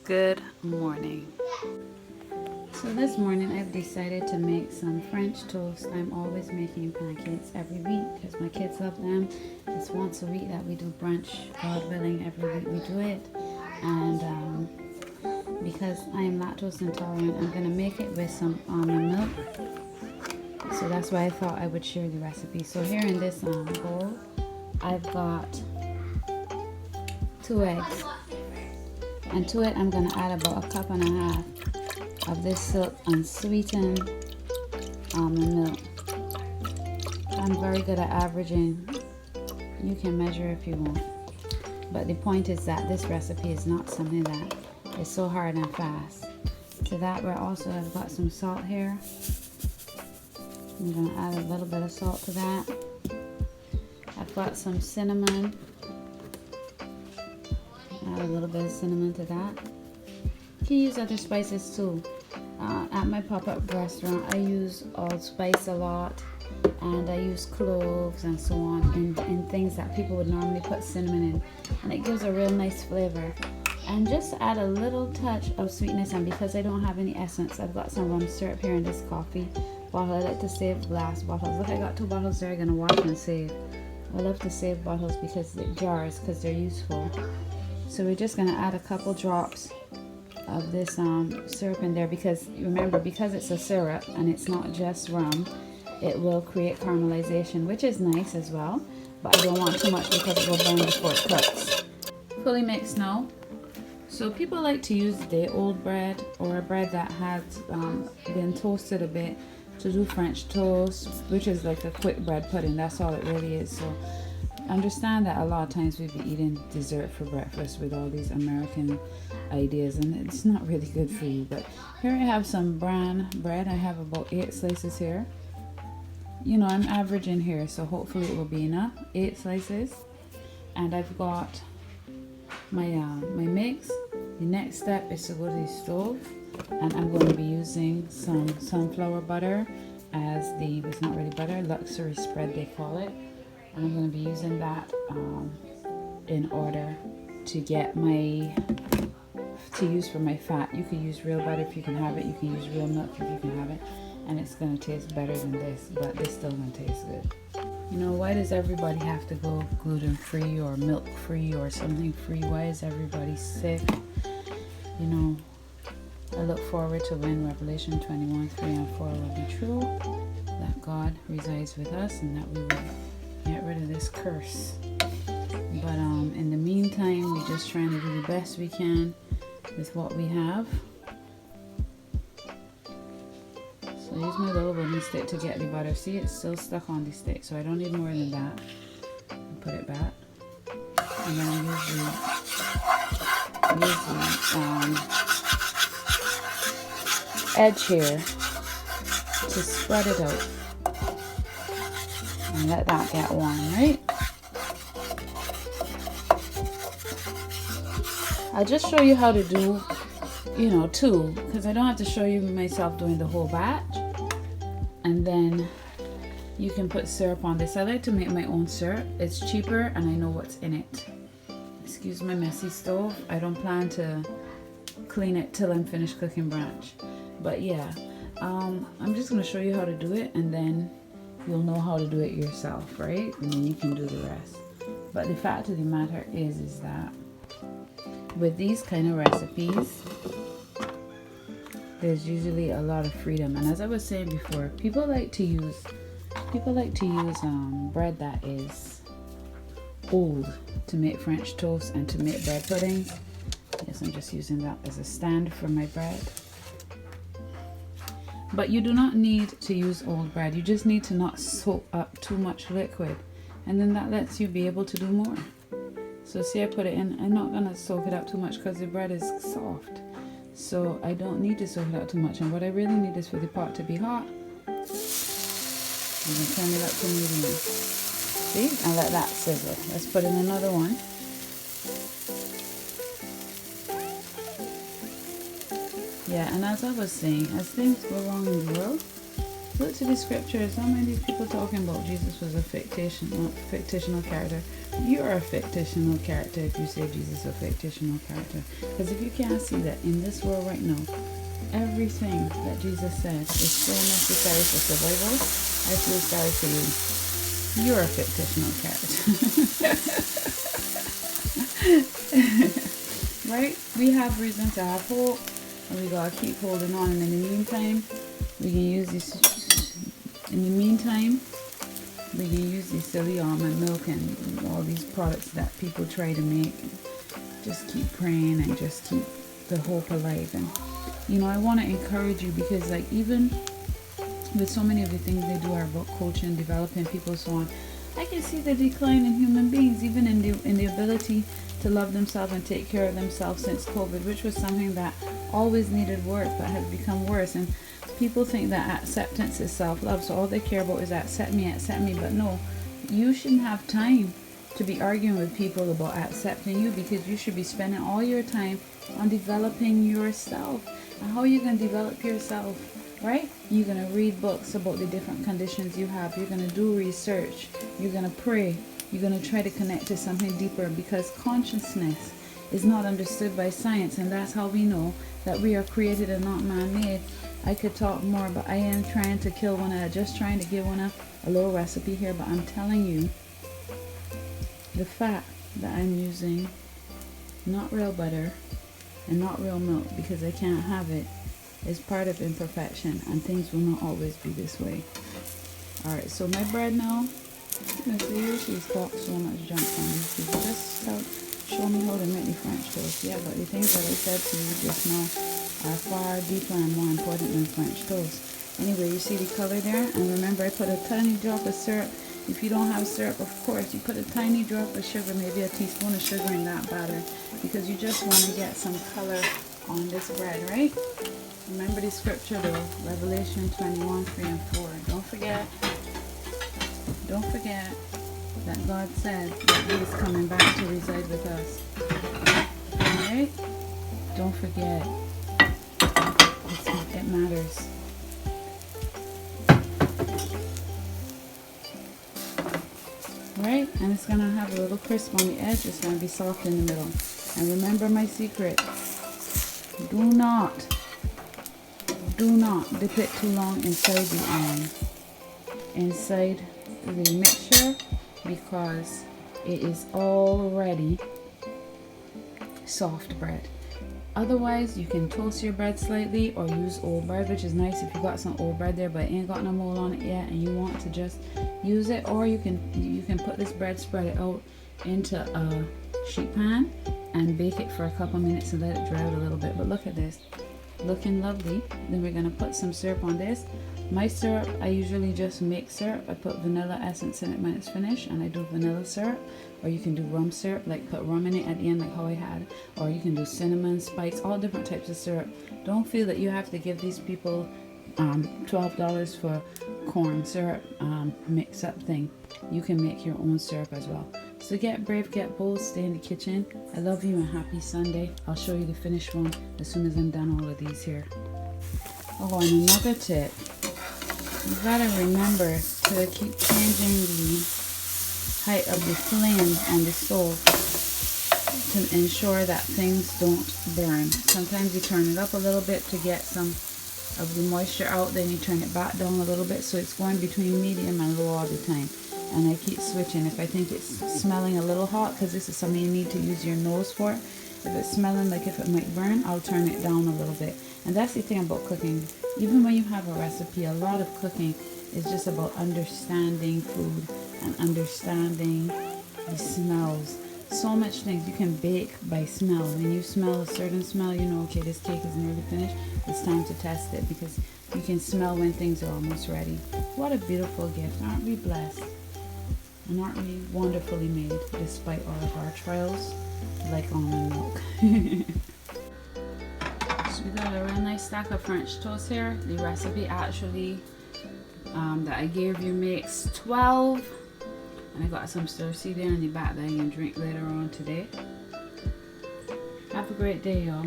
Good morning. So this morning I've decided to make some French toast. I'm always making pancakes every week because my kids love them. It's once a week that we do brunch. God willing, every week we do it. And because I am lactose intolerant, I'm going to make it with some almond milk. So that's why I thought I would share the recipe. So here in this bowl, I've got 2 eggs. And to it, I'm going to add about 1.5 cups of this silk unsweetened almond milk. I'm very good at averaging. You can measure if you want. But the point is that this recipe is not something that is so hard and fast. To that, I've got some salt here. I'm going to add a little bit of salt to that. I've got some cinnamon. Add a little bit of cinnamon to that. You can use other spices too. At my pop-up restaurant, I use allspice a lot, and I use cloves and so on in things that people would normally put cinnamon in, and it gives a real nice flavor. And just add a little touch of sweetness, and because I don't have any essence, I've got some rum syrup here in this coffee bottle. I like to save glass bottles. Look, I got 2 bottles there I'm going to wash and save. I love to save bottles because because they're useful. So we're just going to add a couple drops of this syrup in there, because remember, because it's a syrup and it's not just rum, it will create caramelization, which is nice as well, but I don't want too much because it will burn before it cooks. Fully mixed now. So people like to use day-old bread or a bread that has been toasted a bit to do French toast, which is like a quick bread pudding. That's all it really is. So understand that a lot of times we'd be eating dessert for breakfast with all these American ideas, and it's not really good for you. But here I have some brown bread. I have about 8 slices here. You know, I'm averaging here, so hopefully it will be enough. 8 slices. And I've got my mix. The next step is to go to the stove, and I'm going to be using some sunflower butter as it's not really butter, luxury spread they call it. And I'm going to be using that in order to get to use for my fat. You can use real butter if you can have it. You can use real milk if you can have it. And it's going to taste better than this, but it's still going to taste good. You know, why does everybody have to go gluten-free or milk-free or something free? Why is everybody sick? You know, I look forward to when Revelation 21:3-4 will be true, that God resides with us and that we will get rid of this curse. But in the meantime, we're just trying to do the best we can with what we have. So I use my little wooden stick to get the butter. See, it's still stuck on the stick, so I don't need more than that. Put it back, and then use the edge here to spread it out. And let that get warm, right? I'll just show you how to do, you know, 2, because I don't have to show you myself doing the whole batch. And then you can put syrup on this. I like to make my own syrup. It's cheaper and I know what's in it. Excuse my messy stove. I don't plan to clean it till I'm finished cooking brunch. But yeah, I'm just going to show you how to do it, and then you'll know how to do it yourself, right? And then you can do the rest. But the fact of the matter is that with these kind of recipes, there's usually a lot of freedom. And as I was saying before, people like to use bread that is old to make French toast and to make bread puddings. Yes, I'm just using that as a stand for my bread. But you do not need to use old bread. You just need to not soak up too much liquid, and then that lets you be able to do more. So see, I put it in. I'm not gonna soak it up too much because the bread is soft, so I don't need to soak it up too much. And what I really need is for the pot to be hot, and then turn it up to medium. See, and let that sizzle. Let's put in another one. Yeah, and as I was saying, as things go wrong in the world, look to the scriptures. How many people talking about Jesus was a fictional character? You're a fictional character if you say Jesus is a fictional character. Because if you can't see that in this world right now, everything that Jesus said is so necessary for survival, I feel sorry for you. You're a fictional character. Right? We have reason to have hope, and we gotta keep holding on. And in the meantime, we can use this. In the meantime, we can use these silly almond milk and all these products that people try to make. Just keep praying and just keep the hope alive. And you know, I want to encourage you, because like even with so many of the things they do are about coaching, developing people, so on. I can see the decline in human beings, even in the ability to love themselves and take care of themselves since COVID, which was something that always needed work but has become worse. And people think that acceptance is self-love, so all they care about is accept me, but no, you shouldn't have time to be arguing with people about accepting you, because you should be spending all your time on developing yourself. And how are you going to develop yourself, right? You're going to read books about the different conditions you have. You're going to do research. You're going to pray. You're going to try to connect to something deeper, because consciousness is not understood by science, and that's how we know that we are created and not man-made. I could talk more, but I am trying to kill one of just trying to give one a little recipe here, but I'm telling you, the fact that I'm using not real butter and not real milk because I can't have it is part of imperfection, and things will not always be this way. Alright, so my bread now, they usually talk so much junk on these people. Just show me how to make the French toast. Yeah, but the things that I said to you just now are far deeper and more important than French toast. Anyway, you see the color there? And remember, I put a tiny drop of syrup. If you don't have syrup, of course, you put a tiny drop of sugar, maybe a teaspoon of sugar in that batter, because you just want to get some color on this bread, right? Remember the scripture though, Revelation 21, 3 and 4. Don't forget that God said that He is coming back to reside with us. Alright? Don't forget. It matters. Right? And it's going to have a little crisp on the edge. It's going to be soft in the middle. And remember my secret. Do not dip it too long inside the mixture, because it is already soft bread. Otherwise, you can toast your bread slightly or use old bread, which is nice if you got some old bread there but it ain't got no mold on it yet and you want to just use it. Or you can put this bread, spread it out into a sheet pan and bake it for a couple minutes and let it dry out a little bit. But look at this, looking lovely. Then we're gonna put some syrup on this. My syrup, I usually just make syrup. I put vanilla essence in it when it's finished, and I do vanilla syrup. Or you can do rum syrup, like put rum in it at the end like how I had. Or you can do cinnamon, spice, all different types of syrup. Don't feel that you have to give these people $12 for corn syrup mix up thing. You can make your own syrup as well. So get brave, get bold, stay in the kitchen. I love you and happy Sunday. I'll show you the finished one as soon as I'm done all of these here. Oh, and another tip. You gotta remember to keep changing the height of the flame on the stove to ensure that things don't burn. Sometimes you turn it up a little bit to get some of the moisture out, then you turn it back down a little bit, so it's going between medium and low all the time. And I keep switching. If I think it's smelling a little hot, because this is something you need to use your nose for, if it's smelling like if it might burn, I'll turn it down a little bit. And that's the thing about cooking. Even when you have a recipe, a lot of cooking is just about understanding food and understanding the smells. So much things you can bake by smell. When you smell a certain smell, you know, okay, this cake isn't really finished. It's time to test it, because you can smell when things are almost ready. What a beautiful gift. Aren't we blessed? And aren't we wonderfully made despite all of our trials, like almond milk? So we got a real nice stack of French toast here. The recipe actually that I gave you makes 12. And I got some stir-seed there in the back that I can drink later on today. Have a great day, y'all.